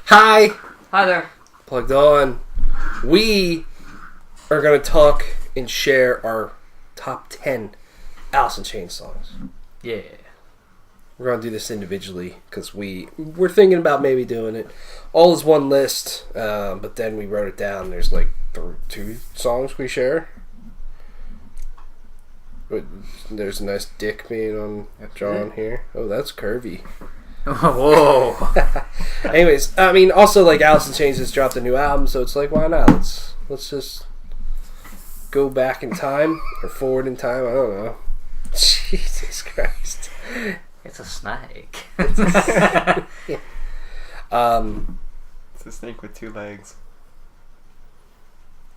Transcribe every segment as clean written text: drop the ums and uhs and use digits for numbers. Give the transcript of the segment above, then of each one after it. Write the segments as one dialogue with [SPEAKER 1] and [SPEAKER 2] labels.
[SPEAKER 1] Hi,
[SPEAKER 2] Hi there.
[SPEAKER 1] Plugged On. We are going to talk and share our top 10 Alice in Chains songs.
[SPEAKER 2] Yeah.
[SPEAKER 1] We're going to do this individually because we're thinking about maybe doing it all as one list, but then we wrote it down. There's like two songs we share. There's a nice dick being on John here. Oh, that's curvy.
[SPEAKER 2] Whoa.
[SPEAKER 1] Anyways, I mean, also like Alice in Chains just dropped a new album, so it's like, why not? Let's just go back in time or forward in time. I don't know. Jesus Christ.
[SPEAKER 2] It's a snake.
[SPEAKER 1] Yeah.
[SPEAKER 3] It's a snake with two legs.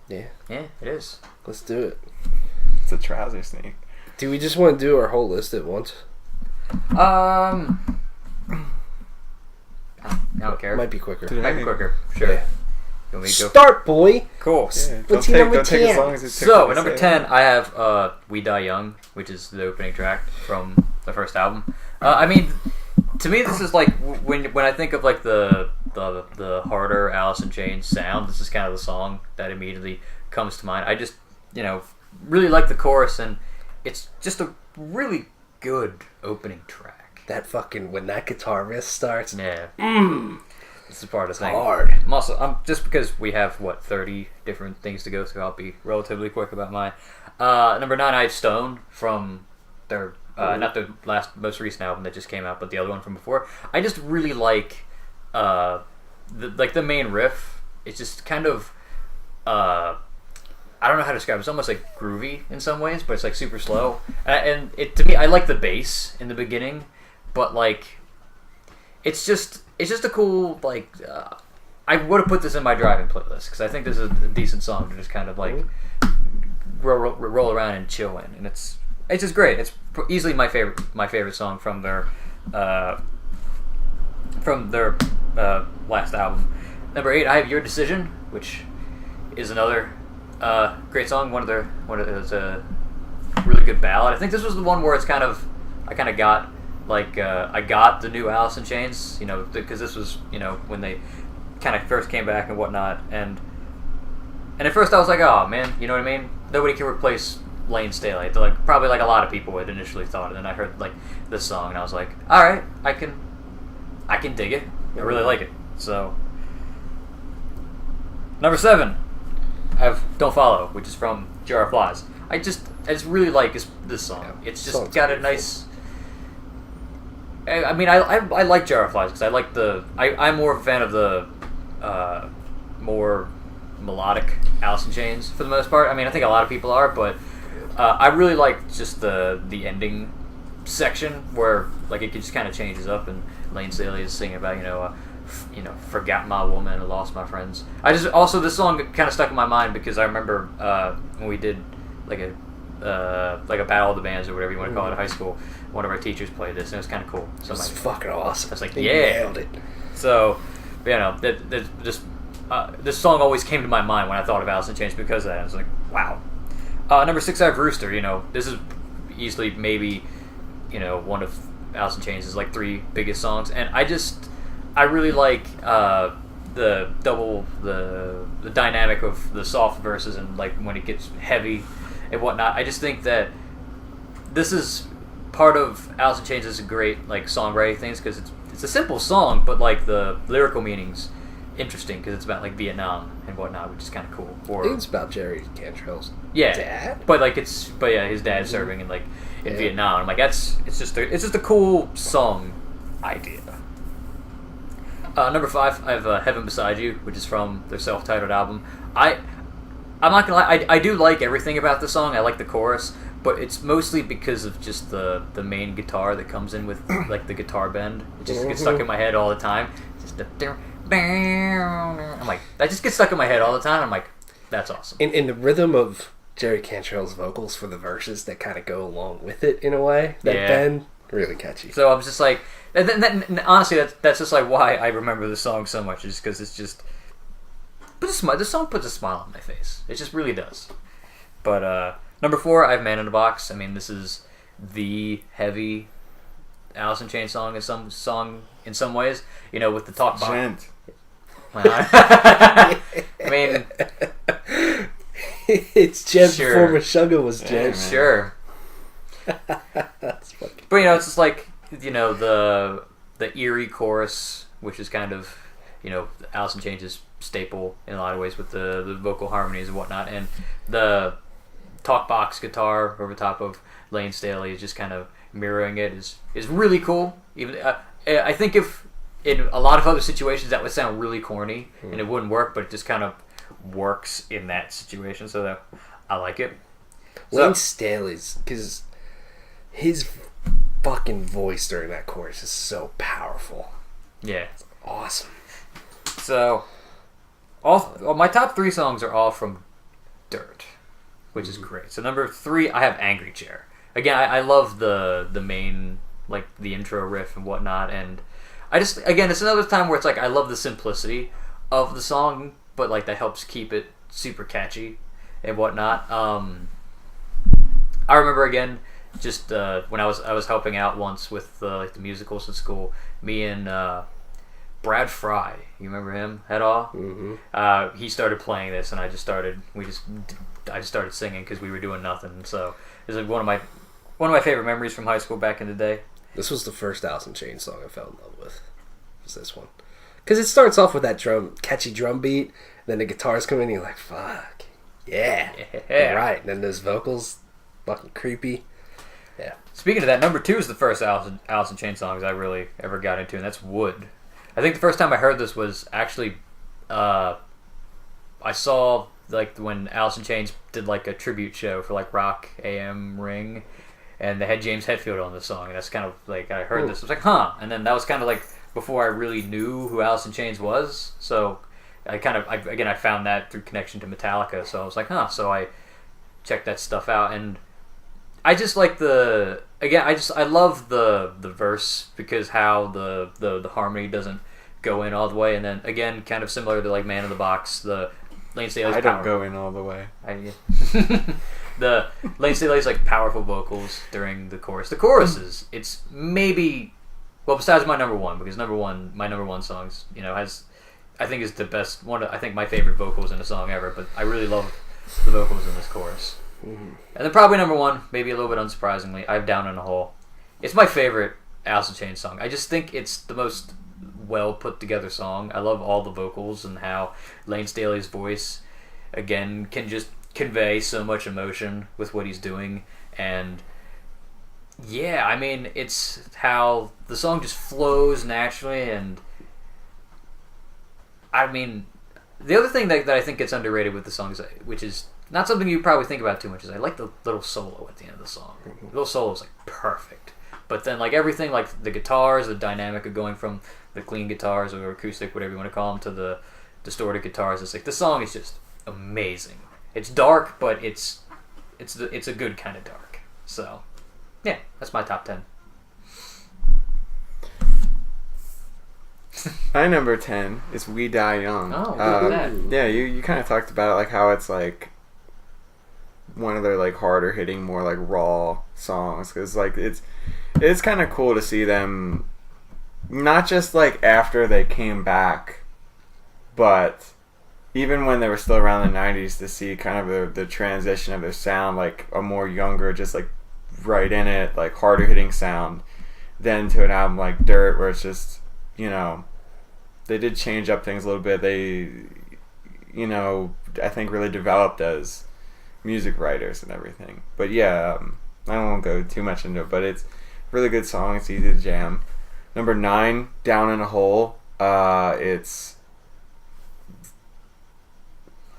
[SPEAKER 1] Yeah.
[SPEAKER 2] Yeah, it is.
[SPEAKER 1] Let's do it.
[SPEAKER 3] It's a trouser snake.
[SPEAKER 1] Do we just want to do our whole list at once?
[SPEAKER 2] I don't care.
[SPEAKER 1] Might be quicker.
[SPEAKER 2] Might be quicker. Sure.
[SPEAKER 1] Yeah.
[SPEAKER 2] You want me to go?
[SPEAKER 1] Start, boy.
[SPEAKER 2] Cool.
[SPEAKER 3] Yeah,
[SPEAKER 1] What's your number 10?
[SPEAKER 3] as long as it takes
[SPEAKER 2] So,
[SPEAKER 3] to
[SPEAKER 2] at number
[SPEAKER 3] say
[SPEAKER 2] 10,
[SPEAKER 3] it.
[SPEAKER 2] I have We Die Young, which is the opening track from the first album. I mean, to me, this is like when I think of like the harder Alice in Chains sound, this is kind of the song that immediately comes to mind. I just, really like the chorus, and it's just a really good opening track.
[SPEAKER 1] That fucking, when that guitar riff starts,
[SPEAKER 2] Yeah. This is part of the thing.
[SPEAKER 1] hard.
[SPEAKER 2] I'm just because we have 30 different things to go through. I'll be relatively quick about mine. Number 9, I have Stone from their not the most recent album that just came out, but the other one from before. I just really like the main riff. It's just kind of I don't know how to describe it. It's almost like groovy in some ways, but it's like super slow. And to me, I like the bass in the beginning, but like it's just a cool I would have put this in my driving playlist because I think this is a decent song to just kind of like roll around and chill in, and it's just great. It's easily my favorite song from their last album. Number 8, I have Your Decision, which is another great song. It's a really good ballad. I think this was the one where I got I got the new Alice in Chains, because this was when they kind of first came back and whatnot, and at first I was like, oh man, you know what I mean? Nobody can replace Lane Staley. Probably like a lot of people had initially thought, and then I heard like this song, and I was like, all right, I can dig it. I really like it. So number 7, I have Don't Follow, which is from Jar of Flies. I just really like this song.
[SPEAKER 1] Yeah,
[SPEAKER 2] It's just
[SPEAKER 1] song's
[SPEAKER 2] got a
[SPEAKER 1] beautiful.
[SPEAKER 2] nice. I mean, I like Jar of Flies because I like I'm more of a fan of the more melodic Alice in Chains for the most part. I mean, I think a lot of people are, but I really like just the ending section where like it just kind of changes up, and Lane Staley is singing about forgot my woman and lost my friends. This song kind of stuck in my mind because I remember when we did like a battle of the bands or whatever you want to call it in high school. One of our teachers played this, and it was kind of cool. So
[SPEAKER 1] It's fucking awesome.
[SPEAKER 2] I was like,
[SPEAKER 1] They
[SPEAKER 2] yeah.
[SPEAKER 1] nailed it.
[SPEAKER 2] So, this song always came to my mind when I thought of Alice in Chains because of that. I was like, wow. Number 6, I have Rooster. This is easily maybe, one of Alice in Chains' like 3 biggest songs, and I really like the dynamic of the soft verses and like when it gets heavy and whatnot. I just think that this is part of Alice in Chains' is a great like songwriting things because it's a simple song, but like the lyrical meaning's interesting because it's about like Vietnam and whatnot, which is kind of cool.
[SPEAKER 1] I think it's about Jerry Cantrell's
[SPEAKER 2] Yeah,
[SPEAKER 1] dad.
[SPEAKER 2] but his dad's serving in
[SPEAKER 1] Yeah.
[SPEAKER 2] Vietnam. I'm like it's just a cool song idea. Number 5, I have Heaven Beside You, which is from their self-titled album. I'm not gonna lie, I do like everything about the song. I like the chorus, but it's mostly because of just the main guitar that comes in with like the guitar bend. It just gets stuck in my head all the time. I'm like, that just gets stuck in my head all the time. I'm like, that's awesome.
[SPEAKER 1] In the rhythm of Jerry Cantrell's vocals for the verses that kind of go along with it in a way, that
[SPEAKER 2] Yeah.
[SPEAKER 1] bend, really catchy.
[SPEAKER 2] So I was just like, and honestly, that's just like why I remember the song so much, is because it's just, the song puts a smile on my face. It just really does. But number 4, I have Man in a Box. I mean, this is the heavy Alice in Chains song in some ways. With the talk box.
[SPEAKER 3] Gent.
[SPEAKER 2] I mean,
[SPEAKER 1] It's Jen
[SPEAKER 2] Sure.
[SPEAKER 1] before Meshuggah was
[SPEAKER 3] Yeah,
[SPEAKER 1] Jen.
[SPEAKER 3] man.
[SPEAKER 2] sure.
[SPEAKER 1] That's fucking.
[SPEAKER 2] But it's just like the eerie chorus, which is kind of Alice in Chains' staple in a lot of ways with the vocal harmonies and whatnot, and the talk box guitar over top of Lane Staley is just kind of mirroring it is really cool. Even I think if in a lot of other situations that would sound really corny and it wouldn't work, but it just kind of works in that situation, so that I like it.
[SPEAKER 1] Lane Staley's, because his fucking voice during that chorus is so powerful.
[SPEAKER 2] Yeah.
[SPEAKER 1] Awesome.
[SPEAKER 2] So, my top 3 songs are all from Dirt, which is great. So number 3, I have Angry Chair. Again, I love the main, like the intro riff and whatnot, and it's another time where it's like I love the simplicity of the song, but like that helps keep it super catchy and whatnot. I remember again, just when I was helping out once with like the musicals at school, me and Brad Fry, you remember him at all?
[SPEAKER 1] Mm-hmm.
[SPEAKER 2] He started playing this, and I just started singing because we were doing nothing. So it was like one of my favorite memories from high school back in the day.
[SPEAKER 1] This was the first Alice in Chains song I fell in love with. Was this one? Because it starts off with that catchy drum beat, and then the guitars come in, and you're like, "Fuck, yeah,
[SPEAKER 2] Yeah.
[SPEAKER 1] right." And then those vocals, fucking creepy. Yeah.
[SPEAKER 2] Speaking of that, number 2 is the first Alice in Chains songs I really ever got into, and that's Wood. I think the first time I heard this was actually I saw like when Alice in Chains did like a tribute show for like Rock AM Ring, and they had James Hetfield on the song, and that's kind of like I heard this, I was like, huh, and then that was kind of like before I really knew who Alice in Chains was, so I found that through connection to Metallica, so I was like, huh, so I checked that stuff out, and I just like I love the verse because how the harmony doesn't go in all the way, and then again, kind of similar to like Man in the Box, the Lane Staley's
[SPEAKER 3] I don't go in all the way.
[SPEAKER 2] the Lane Staley's like powerful vocals during the chorus. The chorus it's maybe besides my number 1, because my number 1 songs has I think is the best one. I think my favorite vocals in a song ever, but I really love the vocals in this chorus. And then probably number 1, maybe a little bit unsurprisingly, I have Down in a Hole. It's my favorite Alice in Chains song. I just think it's the most well put together song. I love all the vocals and how Lane Staley's voice again can just convey so much emotion with what he's doing, and yeah, I mean it's how the song just flows naturally. And I mean the other thing that I think gets underrated with the songs, which is not something you probably think about too much, is I like the little solo at the end of the song. The little solo is like perfect, but then like everything, like the guitars, the dynamic of going from the clean guitars or acoustic, whatever you want to call them, to the distorted guitars, it's like the song is just amazing. It's dark, but it's a good kind of dark. So yeah, that's my top 10.
[SPEAKER 3] My number 10 is We Die Young.
[SPEAKER 2] Oh, look at that.
[SPEAKER 3] Yeah, you kind of talked about it, like how it's like one of their like harder hitting, more like raw songs, because like it's kind of cool to see them not just like after they came back, but even when they were still around the 90s, to see kind of the transition of their sound, like a more younger, just like right in it, like harder hitting sound, then to an album like Dirt, where it's just, they did change up things a little bit. They, I think really developed as music writers and everything. But yeah, I don't want to go too much into it, but it's a really good song. It's easy to jam. Number 9, Down in a Hole. It's,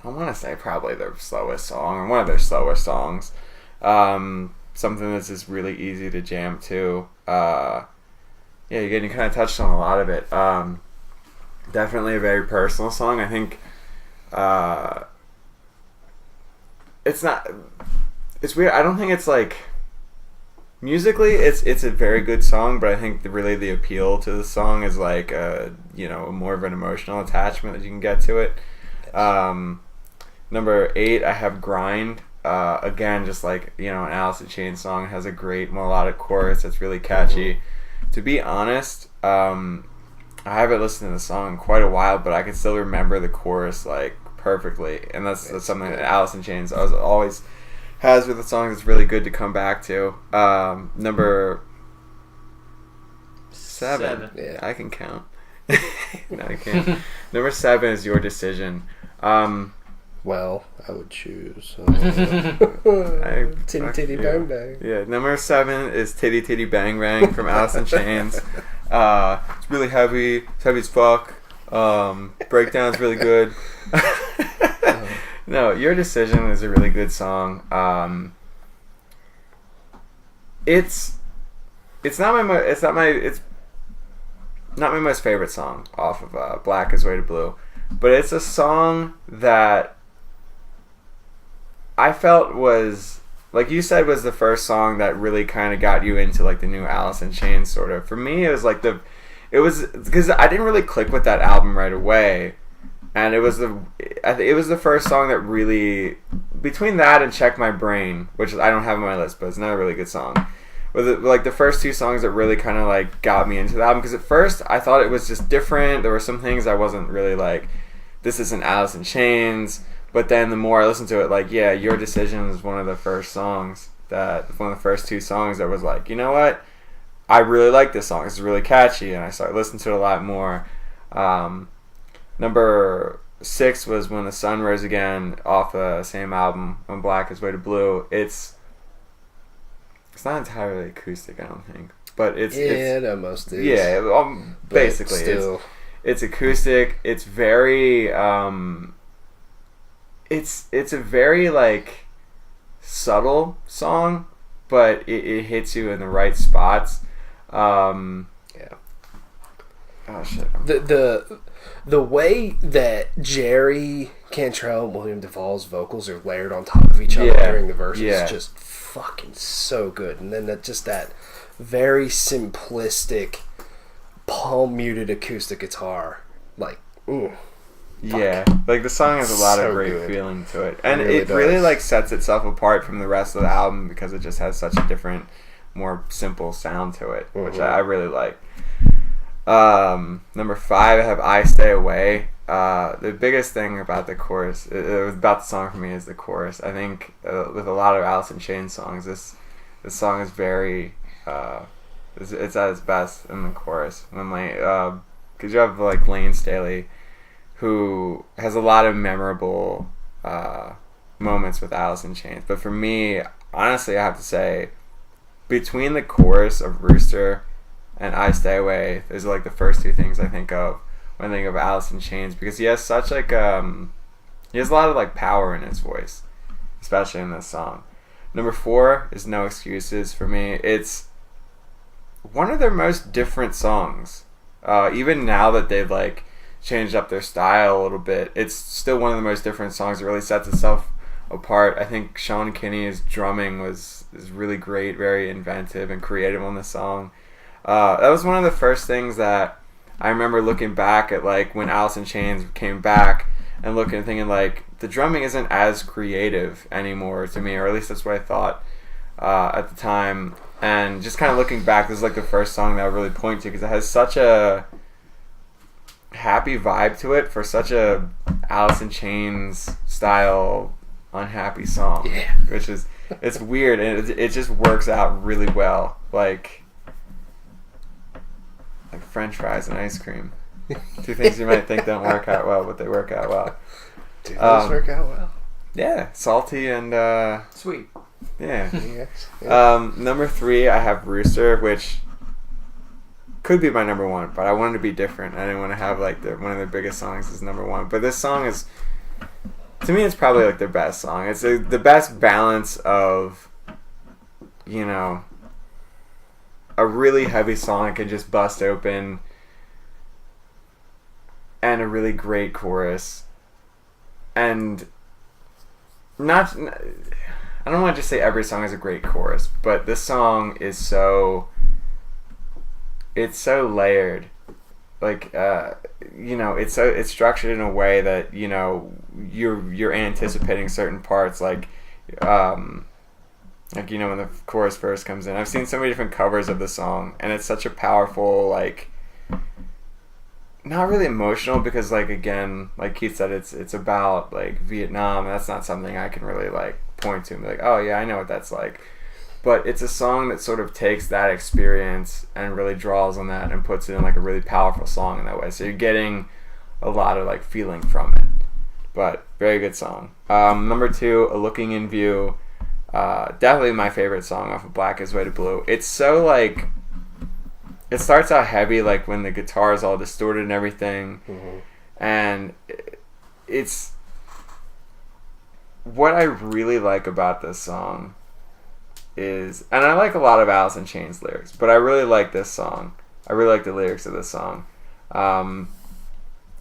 [SPEAKER 3] I want to say probably their slowest song, or one of their slower songs. Something that's just really easy to jam to. Yeah, again, you kind of touched on a lot of it. Definitely a very personal song. I think it's weird. I don't think it's like musically it's a very good song, but I think really the appeal to the song is like more of an emotional attachment that you can get to it. Number 8, I have Grind. Again, just like an Alice in Chains song, it has a great melodic chorus that's really catchy. To be honest, I haven't listened to the song in quite a while, but I can still remember the chorus like perfectly, and that's something that Alice in Chains always has with the songs. It's really good to come back to. Number 7.
[SPEAKER 1] Yeah.
[SPEAKER 3] I can count. No, I can't. Number 7 is Your Decision.
[SPEAKER 1] Well, I would choose.
[SPEAKER 3] Titty
[SPEAKER 1] Titty Bang Bang.
[SPEAKER 3] Yeah, number 7 is Titty Titty Bang Bang from Alice in Chains. It's really heavy. It's heavy as fuck. Breakdown's really good. No, Your Decision is a really good song. It's not my most favorite song off of Black is Way to Blue, but it's a song that I felt was, like you said, was the first song that really kind of got you into like the new Alice in Chains sort of. For me, it was because I didn't really click with that album right away, and it was the first song that really, between that and Check My Brain, which I don't have on my list, but it's another really good song. Like the first 2 songs that really kind of like got me into the album, because at first I thought it was just different. There were some things I wasn't really like, this isn't Alice in Chains. But then the more I listened to it, like, yeah, Your Decision was one of the first 2 songs that was like, you know what, I really like this song. It's really catchy, and I started listening to it a lot more. Number 6 was When the Sun Rose Again off the same album, When Black is Way to Blue. It's not entirely acoustic, I don't think, but it's
[SPEAKER 1] it almost is.
[SPEAKER 3] Yeah, basically,
[SPEAKER 1] still.
[SPEAKER 3] It's acoustic. It's very it's a very like subtle song, but it hits you in the right spots. Yeah. Oh shit.
[SPEAKER 1] The way that Jerry Cantrell and William Duvall's vocals are layered on top of each other during the verses is just fucking so good. And then that very simplistic palm muted acoustic guitar, like, ooh.
[SPEAKER 3] Yeah, like the song has a lot of great feeling to it, and it really like sets itself apart from the rest of the album because it just has such a different, more simple sound to it, which I really like. Number 5, I have I Stay Away. The biggest thing about the chorus, about the song for me, is the chorus. I think with a lot of Alice in Chains songs, this song is very, it's at its best in the chorus. Because you have like Lane Staley, who has a lot of memorable moments with Alice in Chains. But for me, honestly, I have to say, between the chorus of Rooster and I Stay Away, those are like the first 2 things I think of when I think of Alice in Chains, because he has such like he has a lot of like power in his voice, especially in this song. Number 4 is No Excuses. For me, it's one of their most different songs. Even now that they've like changed up their style a little bit, it's still one of the most different songs. It really sets itself apart. I think Sean Kinney's drumming is really great, very inventive and creative on the song. That was one of the first things that I remember looking back at, like when Alice in Chains came back, and looking and thinking like the drumming isn't as creative anymore to me, or at least that's what I thought at the time. And just kind of looking back, this is like the first song that I really point to, because it has such a happy vibe to it for such a Alice in Chains style unhappy song.
[SPEAKER 1] Yeah.
[SPEAKER 3] Which is, it's weird, and it just works out really well. Like French fries and ice cream. 2 things you might think don't work out well, but they work out well.
[SPEAKER 1] Do those work out well?
[SPEAKER 3] Yeah, salty and
[SPEAKER 2] sweet.
[SPEAKER 3] Yeah.
[SPEAKER 1] Yes. Yeah.
[SPEAKER 3] Number 3, I have Rooster, which could be my number 1, but I wanted to be different. I didn't want to have like one of their biggest songs as number 1. But this song is, to me, it's probably like their best song. It's the best balance of, you know, a really heavy song that can just bust open, and a really great chorus, and not. I don't want to just say every song has a great chorus, but this song is so. It's so layered, like you know, it's structured in a way that, you know, you're anticipating certain parts, like you know, when the chorus first comes in. I've seen so many different covers of the song, and it's such a powerful, like, not really emotional because, like, again, like Keith said, it's about like Vietnam. That's not something I can really like point to and be like, oh yeah, I know what that's like. But it's a song that sort of takes that experience and really draws on that and puts it in like a really powerful song in that way. So you're getting a lot of like feeling from it. But very good song. Number 2, A Looking in View. Definitely my favorite song off of Black is Way to Blue. It's so like, it starts out heavy, like when the guitar is all distorted and everything.
[SPEAKER 1] Mm-hmm.
[SPEAKER 3] And it's, what I really like about this song is, and I like a lot of Alice in Chains lyrics, but I really like this song. I really like the lyrics of this song.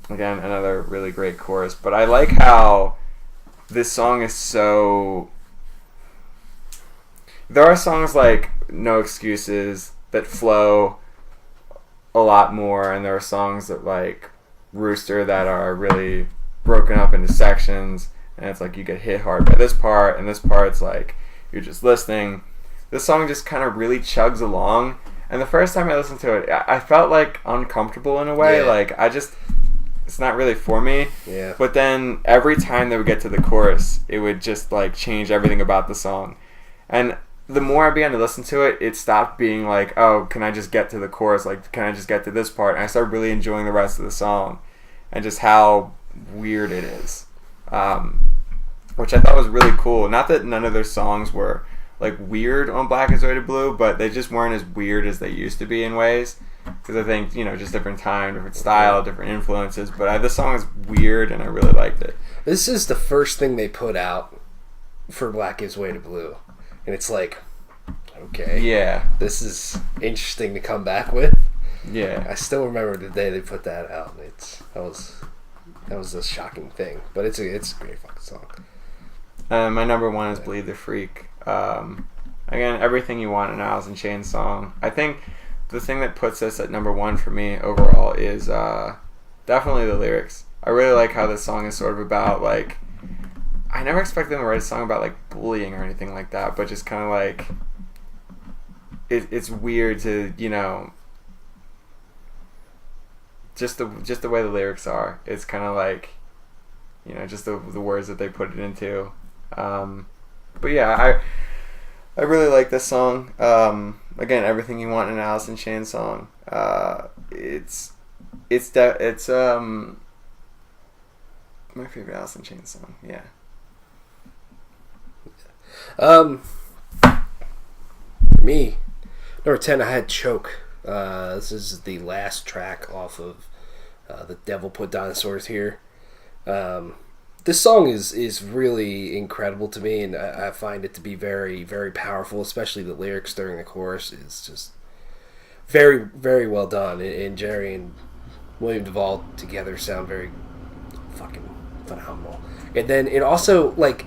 [SPEAKER 3] Again, another really great chorus, but I like how this song is so, there are songs like No Excuses that flow a lot more, and there are songs that like Rooster that are really broken up into sections, and it's like you get hit hard by this part, and this part's like you're just listening. This song just kind of really chugs along, and the first time I listened to it, I felt like uncomfortable in a way.
[SPEAKER 1] Yeah.
[SPEAKER 3] Like it's not really for me.
[SPEAKER 1] Yeah.
[SPEAKER 3] But then every time they would get to the chorus, it would just like change everything about the song. And the more I began to listen to it, it stopped being like, oh, can I just get to the chorus? Like, can I just get to this part? And I started really enjoying the rest of the song and just how weird it is. Which I thought was really cool. Not that none of their songs were like weird on Black is Way to Blue, but they just weren't as weird as they used to be in ways. Because I think, just different time, different style, different influences. But this song is weird, and I really liked it.
[SPEAKER 1] This is the first thing they put out for Black is Way to Blue. And it's like, okay.
[SPEAKER 3] Yeah.
[SPEAKER 1] This is interesting to come back with.
[SPEAKER 3] Yeah.
[SPEAKER 1] I still remember the day they put that out. That was a shocking thing. But it's a great fucking song.
[SPEAKER 3] My number 1 is Bleed the Freak. Again, everything you want in an Alice in Chains song. I think the thing that puts this at number 1 for me overall is definitely the lyrics. I really like how this song is sort of about, like, I never expected them to write a song about, like, bullying or anything like that, but just kind of, like, it's weird to, just the way the lyrics are. It's kind of like, just the words that they put it into. But yeah, I really like this song. Again, everything you want in an Alice in Chains song. It's my favorite Alice in Chains song. Yeah.
[SPEAKER 1] For me, number 10, I had Choke. This is the last track off of The Devil Put Dinosaurs Here. This song is really incredible to me, and I find it to be very, very powerful, especially the lyrics during the chorus is just very, very well done. And Jerry and William Duvall together sound very fucking phenomenal. And then it also, like,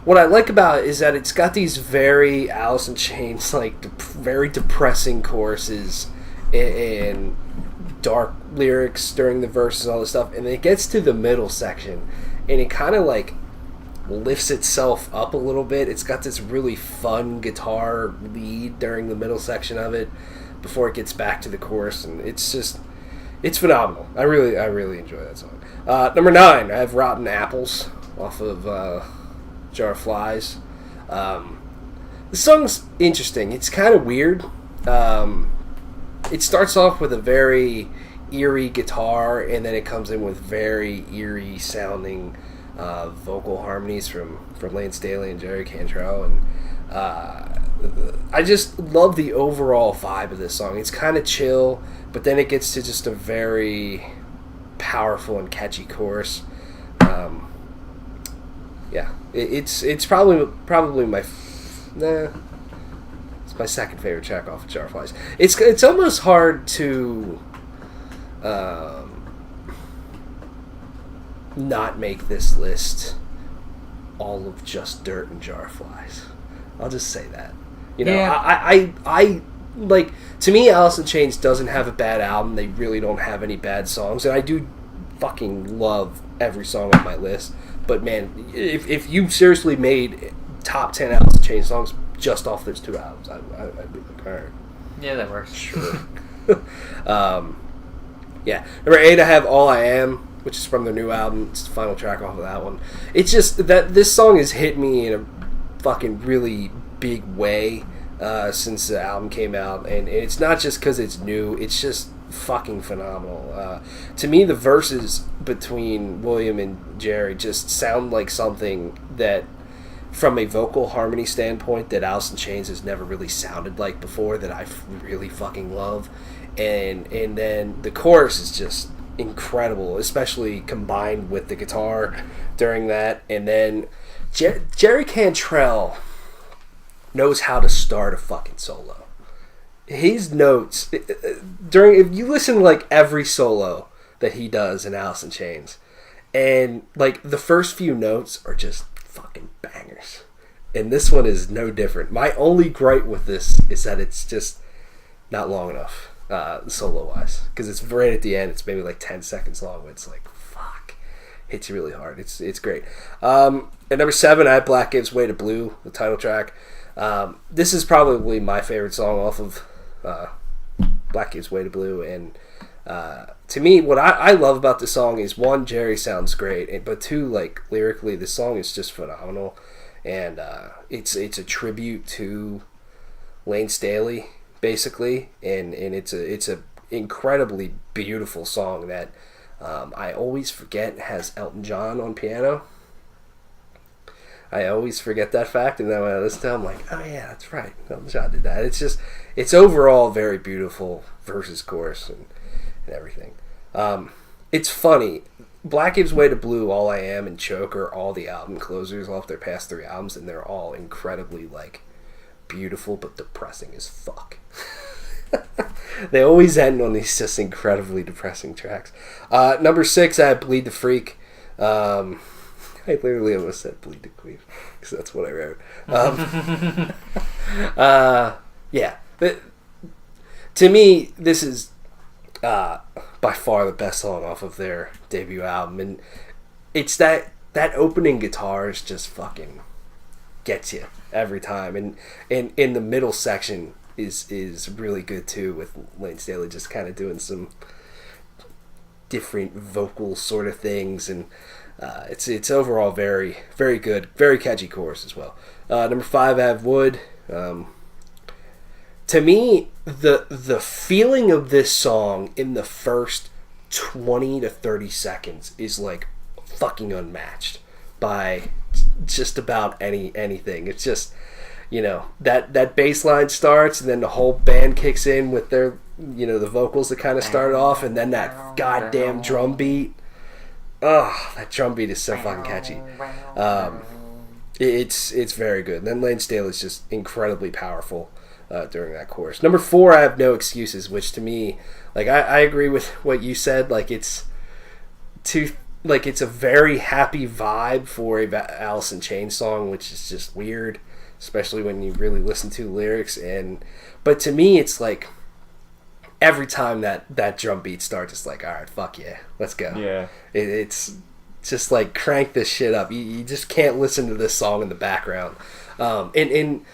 [SPEAKER 1] what I like about it is that it's got these very Alice in Chains, like, very depressing choruses and dark lyrics during the verses and all this stuff, and then it gets to the middle section, and it kind of, like, lifts itself up a little bit. It's got this really fun guitar lead during the middle section of it before it gets back to the chorus, and it's phenomenal. I really enjoy that song. Number 9, I have Rotten Apples off of Jar of Flies. The song's interesting. It's kind of weird. It starts off with a very eerie guitar, and then it comes in with very eerie sounding vocal harmonies from Lane Staley and Jerry Cantrell, and I just love the overall vibe of this song. It's kind of chill, but then it gets to just a very powerful and catchy chorus. Yeah, it's probably my it's my second favorite track off of Jar of Flies. It's almost hard to not make this list all of Just Dirt and Jar of Flies. I'll just say that.
[SPEAKER 2] Yeah.
[SPEAKER 1] I like, to me, Alice in Chains doesn't have a bad album. They really don't have any bad songs, and I do fucking love every song on my list. But man, if you seriously made top 10 Alice in Chains songs just off those 2 albums, I'd be like, all right.
[SPEAKER 2] Yeah, that works.
[SPEAKER 1] Sure. Yeah. Number 8, I have All I Am, which is from their new album. It's the final track off of that one. It's just that this song has hit me in a fucking really big way since the album came out. And it's not just because it's new. It's just fucking phenomenal. To me, the verses between William and Jerry just sound like something that, from a vocal harmony standpoint, that Alice in Chains has never really sounded like before, that I really fucking love. And then the chorus is just incredible, especially combined with the guitar during that. And then Jerry Cantrell knows how to start a fucking solo. His notes if you listen to like every solo that he does in Alice in Chains, and like the first few notes are just fucking bangers, and this one is no different. My only gripe with this is that it's just not long enough solo wise, because it's right at the end. It's maybe like 10 seconds long, but it's like fuck, hits you really hard. It's great. At number 7, I have Black Gives Way to Blue, the title track. This is probably my favorite song off of Black Gives Way to Blue, and to me, what I love about the song is, one, Jerry sounds great, but two, like lyrically, the song is just phenomenal, and it's a tribute to Lane Staley, basically, and it's a incredibly beautiful song that I always forget has Elton John on piano. I always forget that fact, and then when I listen to it, I'm like, oh yeah, that's right, Elton John did that. It's overall very beautiful versus chorus and everything. It's funny, Black Gives Way to Blue, All I Am, and Choke are all the album closers off their past 3 albums, and they're all incredibly like beautiful but depressing as fuck. They always end on these just incredibly depressing tracks. Number 6, I have Bleed the Freak. I literally almost said Bleed the Queen, because that's what I wrote. Yeah. But to me, this is by far the best song off of their debut album. And it's that opening guitar is just fucking gets you every time. And in the middle section is really good too, with Lane Staley just kind of doing some different vocal sort of things, and it's overall very, very good, very catchy chorus as well. Number 5, I have Wood. To me, the feeling of this song in the first 20 to 30 seconds is like fucking unmatched by just about anything. It's just, you know, that bass line starts, and then the whole band kicks in with their, you know, the vocals that kind of start off, and then that goddamn drum beat. Oh, that drum beat is so fucking catchy. It's very good. And then Lane Staley's just incredibly powerful during that chorus. Number 4, I have No Excuses, which to me, like I agree with what you said. Like it's a very happy vibe for a Alice in Chains song, which is just weird, especially when you really listen to the lyrics. But to me, it's like every time that drum beat starts, it's like, all right, fuck yeah, let's go.
[SPEAKER 3] Yeah.
[SPEAKER 1] It's just like, crank this shit up. You just can't listen to this song in the background. And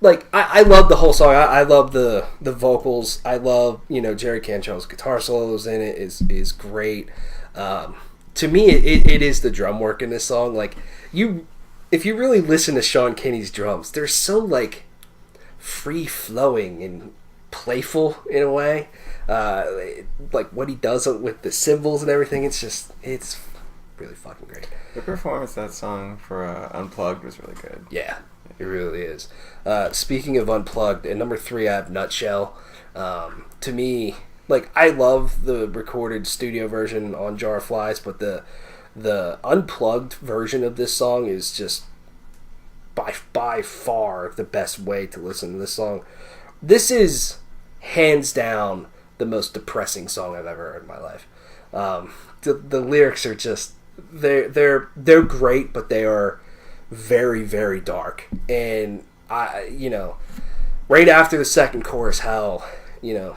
[SPEAKER 1] like, I love the whole song. I love the vocals. I love, you know, Jerry Cantrell's guitar solos in it is great. To me, it is the drum work in this song. Like, if you really listen to Sean Kinney's drums, they're so like free flowing and playful in a way, like what he does with the cymbals and everything. It's really fucking great.
[SPEAKER 3] The performance of that song for Unplugged was really good.
[SPEAKER 1] Yeah, it really is. Speaking of Unplugged, at number 3, I have Nutshell. To me, like, I love the recorded studio version on Jar of Flies, but the unplugged version of this song is just by far the best way to listen to this song. This is hands down the most depressing song I've ever heard in my life. The lyrics are just they're great, but they are very, very dark. And right after the second chorus, how, you know,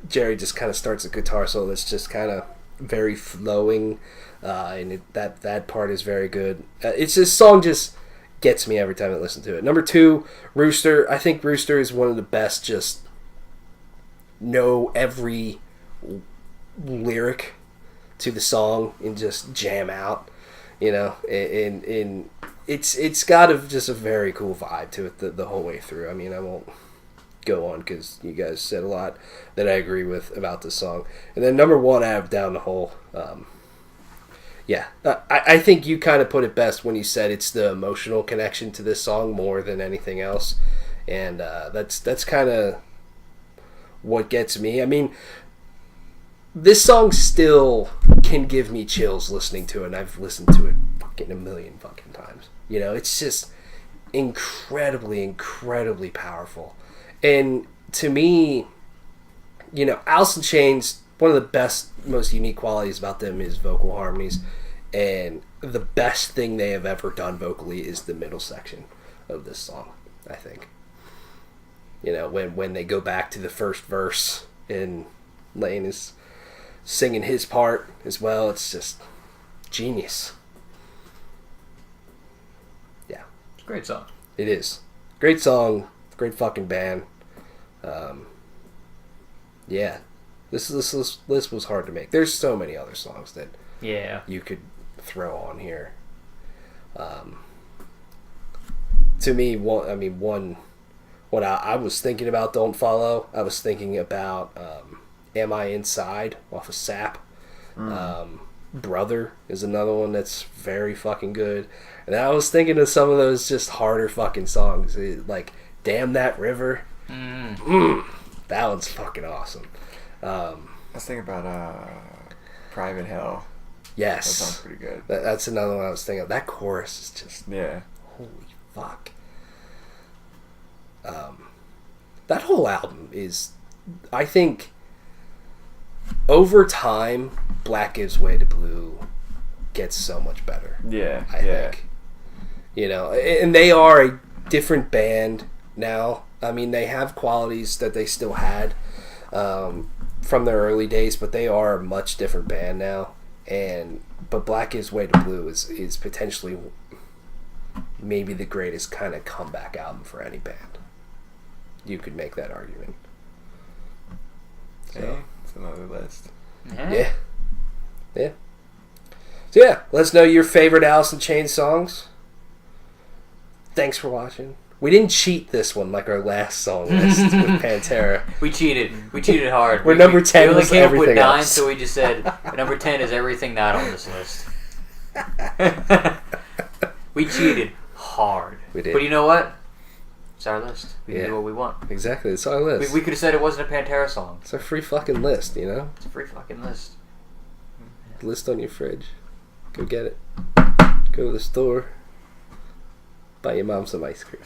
[SPEAKER 1] Jerry just kind of starts a guitar solo that's just kind of very flowing, and that part is very good. It's this song just gets me every time I listen to it. Number 2, Rooster. I think Rooster is one of the best, just know every lyric to the song and just jam out, you know, and it's got just a very cool vibe to it the whole way through. I mean, I won't go on because you guys said a lot that I agree with about this song. And then number 1, I have Down the Hole. I think you kind of put it best when you said it's the emotional connection to this song more than anything else, and that's kind of what gets me. I mean, this song still can give me chills listening to it, and I've listened to it fucking a million fucking times. You know, it's just incredibly powerful. And to me, you know, Alice in Chains, one of the best, most unique qualities about them is vocal harmonies. And the best thing they have ever done vocally is the middle section of this song, I think. You know, when they go back to the first verse and Lane is singing his part as well, it's just genius. Yeah.
[SPEAKER 2] It's a great song.
[SPEAKER 1] It is. Great song, great fucking band. Yeah. This list was hard to make. There's so many other songs that you could throw on here. To me, what I was thinking about Don't Follow, I was thinking about Am I Inside off of Sap. Brother is another one that's very fucking good. And I was thinking of some of those just harder fucking songs, like Damn That River. That one's fucking awesome.
[SPEAKER 3] I was thinking about Private Hell.
[SPEAKER 1] Yes.
[SPEAKER 3] That sounds pretty good.
[SPEAKER 1] That's another one I was thinking of. That chorus is just...
[SPEAKER 3] Yeah.
[SPEAKER 1] Holy fuck. That whole album is... I think... Over time, Black Gives Way to Blue gets so much better.
[SPEAKER 3] Yeah.
[SPEAKER 1] I think. You know, and they are a different band now. I mean, they have qualities that they still had from their early days, but they are a much different band now. But Black Gives Way to Blue is potentially maybe the greatest kind of comeback album for any band. You could make that argument.
[SPEAKER 3] So, it's another list.
[SPEAKER 1] Yeah. So yeah, let us know your favorite Alice in Chains songs. Thanks for watching. We didn't cheat this one like our last song list with Pantera.
[SPEAKER 2] We cheated. We cheated hard.
[SPEAKER 1] We're number 10
[SPEAKER 2] we only
[SPEAKER 1] was
[SPEAKER 2] came up with
[SPEAKER 1] everything
[SPEAKER 2] 9,
[SPEAKER 1] else.
[SPEAKER 2] so we just said number 10 is everything not on this list. We cheated hard.
[SPEAKER 1] We did.
[SPEAKER 2] But you know what? It's our list. We can do what we want.
[SPEAKER 1] Exactly, it's our list.
[SPEAKER 2] We could have said it wasn't a Pantera song.
[SPEAKER 1] It's a free fucking list, you know?
[SPEAKER 2] It's a free fucking list.
[SPEAKER 1] List on your fridge. Go get it. Go to the store. Buy your mom some ice cream.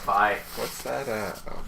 [SPEAKER 2] Bye.
[SPEAKER 3] What's that? Oh.